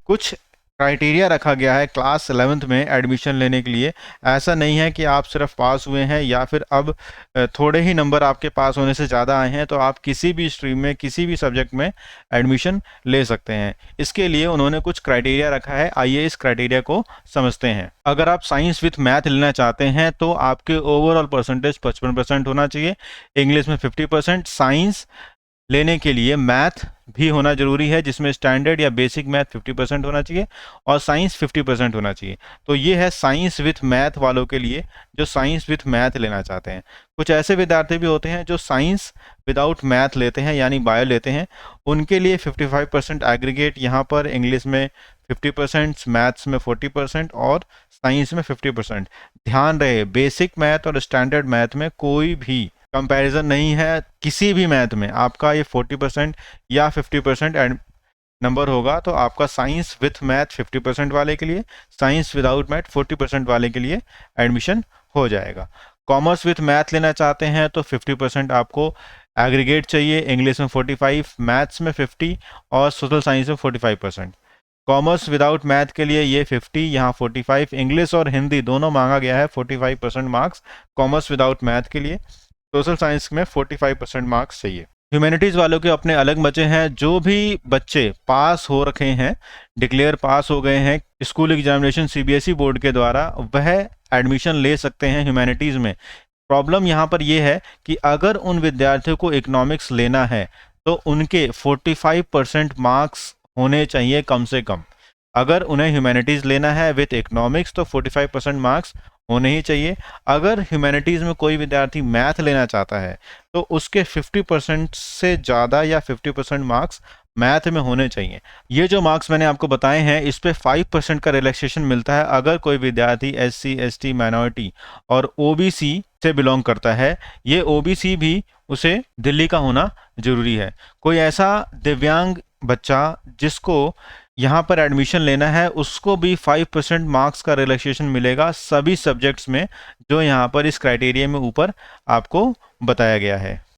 कुछ क्राइटेरिया रखा गया है क्लास 11th में एडमिशन लेने के लिए। ऐसा नहीं है कि आप सिर्फ पास हुए हैं या फिर अब थोड़े ही नंबर आपके पास होने से ज़्यादा आए हैं तो आप किसी भी स्ट्रीम में किसी भी सब्जेक्ट में एडमिशन ले सकते हैं। इसके लिए उन्होंने कुछ क्राइटेरिया रखा है, आइए इस क्राइटेरिया को समझते हैं। अगर आप साइंस विथ मैथ लेना चाहते हैं तो आपके ओवरऑल परसेंटेज 55% होना चाहिए, इंग्लिश में 50%। साइंस लेने के लिए मैथ भी होना जरूरी है, जिसमें स्टैंडर्ड या बेसिक मैथ 50% होना चाहिए और साइंस 50% होना चाहिए। तो ये है साइंस विथ मैथ वालों के लिए, जो साइंस विथ मैथ लेना चाहते हैं। कुछ ऐसे विद्यार्थी भी होते हैं जो साइंस विदाउट मैथ लेते हैं, यानी बायो लेते हैं। उनके लिए 55% एग्रीगेट यहाँ पर, इंग्लिश में 50%, मैथ्स में 40% और साइंस में 50%। ध्यान रहे, बेसिक मैथ और स्टैंडर्ड मैथ में कोई भी कंपैरिजन नहीं है। किसी भी मैथ में आपका ये 40% या 50% नंबर होगा, तो आपका साइंस विथ मैथ 50% वाले के लिए, साइंस विदाउट मैथ 40% वाले के लिए एडमिशन हो जाएगा। कॉमर्स विथ मैथ लेना चाहते हैं तो 50% आपको एग्रीगेट चाहिए, इंग्लिश में 45, मैथ्स में 50 और सोशल साइंस में 45%। कॉमर्स विदाउट मैथ के लिए ये 50, यहाँ 45, इंग्लिश और हिंदी दोनों मांगा गया है 45% मार्क्स कॉमर्स विदाउट मैथ के लिए। सोशल साइंस में 45% मार्क्स चाहिए। ह्यूमैनिटीज़ वालों के अपने अलग बचे हैं। जो भी बच्चे पास हो रखे हैं, डिक्लेयर पास हो गए हैं स्कूल एग्जामिनेशन सीबीएसई बोर्ड के द्वारा, वह एडमिशन ले सकते हैं ह्यूमैनिटीज़ में। प्रॉब्लम यहाँ पर यह है कि अगर उन विद्यार्थियों को इकोनॉमिक्स लेना है तो उनके 45% मार्क्स होने चाहिए कम से कम। अगर उन्हें ह्यूमैनिटीज़ लेना है विथ इकोनॉमिक्स तो 45% मार्क्स होने ही चाहिए। अगर ह्यूमैनिटीज़ में कोई विद्यार्थी मैथ लेना चाहता है तो उसके 50% से ज़्यादा या 50% मार्क्स मैथ में होने चाहिए। ये जो मार्क्स मैंने आपको बताए हैं, इस पे 5% का रिलैक्सेशन मिलता है अगर कोई विद्यार्थी एससी, एसटी, माइनॉरिटी और ओबीसी से बिलोंग करता है। ये ओबीसी भी उसे दिल्ली का होना जरूरी है। कोई ऐसा दिव्यांग बच्चा जिसको यहाँ पर एडमिशन लेना है, उसको भी 5% मार्क्स का रिलैक्सेशन मिलेगा सभी सब्जेक्ट्स में, जो यहाँ पर इस क्राइटेरिया में ऊपर आपको बताया गया है।